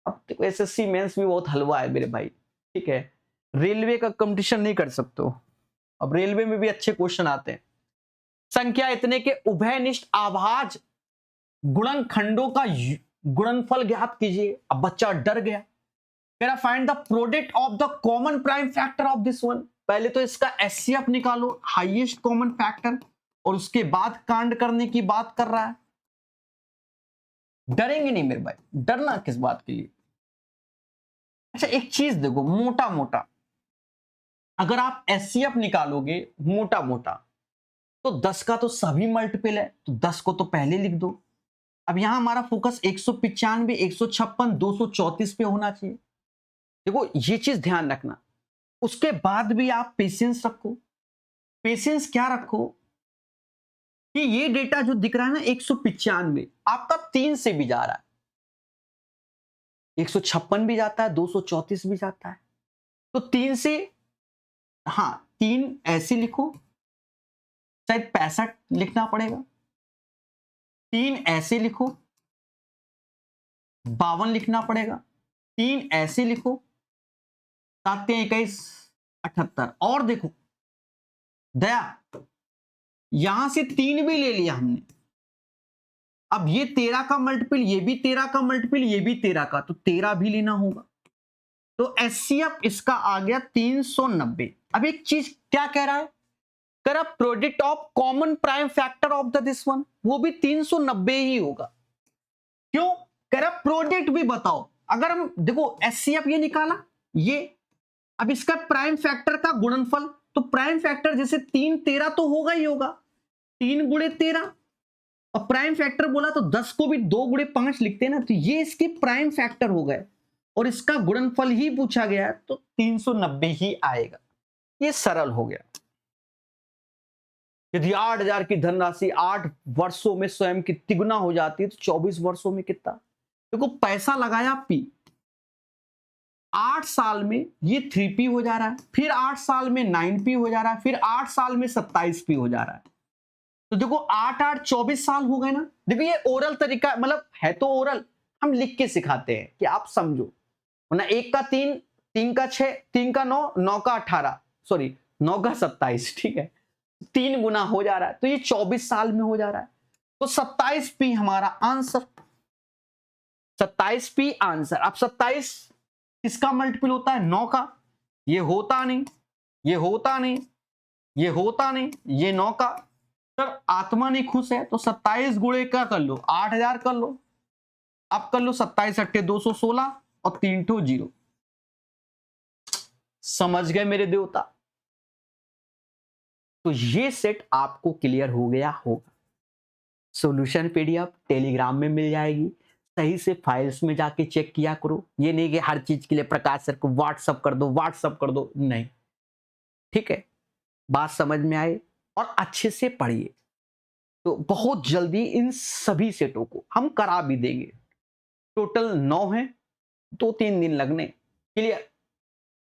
अब देखो एसएससी मेंस भी बहुत हलवा है मेरे भाई, ठीक है। रेलवे का कंपटीशन नहीं कर सकते हो, अब रेलवे में भी अच्छे क्वेश्चन आते हैं। संख्या इतने के उभयनिष्ठ अभाज्य गुणनखंडों का गुणनफल ज्ञात कीजिए। अब बच्चा डर गया, कह रहा find the product of the common prime factor of this one. पहले तो इसका एचसीएफ निकालो, हाईएस्ट कॉमन फैक्टर, और उसके बाद कांड करने की बात कर रहा है। डरेंगे नहीं मेरे भाई, डरना किस बात के लिए। अच्छा एक चीज देखो, मोटा मोटा अगर आप एचसीएफ निकालोगे मोटा मोटा, तो 10 का तो सभी मल्टीपल है, तो 10 को तो पहले लिख दो। अब यहां हमारा फोकस 195, 156, 234 पे होना चाहिए। देखो ये चीज ध्यान रखना। उसके बाद भी आप पेशेंस रखो। पेशेंस क्या रखो कि ये डेटा जो दिख रहा है ना 195 आपका 3 से भी जा रहा है, 156 भी जाता है, 234 भी जाता है, तो 3 से, हाँ 3 ऐसे लिखो, शायद 65 लिखना पड़ेगा, 3 ऐसे लिखो, 52 लिखना पड़ेगा, 3 ऐसे लिखो, 7 21 78। और देखो दया, यहां से 3 भी ले लिया हमने, अब ये 13 का मल्टीपल, ये भी 13 का मल्टीपल, ये भी 13 का, तो 13 भी लेना होगा। तो एचसीएफ इसका आ गया 390। अब एक चीज क्या कह रहा है, कर product of common prime factor of the this one, वो भी 390 ही होगा। क्यों कह रहा प्रोडक्ट भी बताओ। अगर हम देखो एचसीएफ ये निकाला, ये अब इसका प्राइम फैक्टर का गुणनफल, तो प्राइम फैक्टर जैसे 3 13 तो होगा ही होगा, 3 गुणे 13, और प्राइम फैक्टर बोला तो 10 को भी 2 गुणे 5 लिखते हैं ना, तो ये इसके प्राइम फैक्टर हो गए, और इसका गुणनफल ही पूछा गया है, तो 390 ही आएगा। ये सरल हो गया। यदि 8000 की धनराशि 8 वर्षों में स्वयं की तिगुना हो जाती है, तो 24 वर्षों में कितना, देखो पैसा लगाया P, 8 साल में ये 3P हो जा रहा है, फिर 8 साल में 9P हो जा रहा है, फिर 8 साल में 27P हो जा रहा है। तो देखो 8 8 24 साल हो गए ना। देखो ये ओरल तरीका, मतलब है तो ओरल, हम लिख के सिखाते हैं कि आप समझो, वरना 1 का 3, 3 का 6, 3 का 9, 9 का 18, सॉरी 9 का 27, ठीक है, 3 गुना हो जा रहा है, तो ये 24 साल में हो जा रहा है। तो 27P हमारा आंसर, 27P आंसर। अब 27 किसका मल्टीपल होता है, 9 का, ये होता नहीं, ये होता नहीं, ये होता नहीं, ये 9 का। सर आत्मा नहीं खुश है, तो 27 गुणे क्या कर लो, 8000 कर लो। अब कर लो 27 अट्ठे 216 और 3 ठो 0। समझ गए मेरे देवता। तो ये सेट आपको क्लियर हो गया होगा। सॉल्यूशन पीडीएफ टेलीग्राम में मिल जाएगी, सही से फाइल्स में जाके चेक किया करो। ये नहीं कि हर चीज के लिए प्रकाश सर को व्हाट्सअप कर दो, व्हाट्सअप कर दो, नहीं, ठीक है। बात समझ में आए और अच्छे से पढ़िए, तो बहुत जल्दी इन सभी सेटों को हम करा भी देंगे। टोटल 9 है, 2-3 दिन लगने, क्लियर।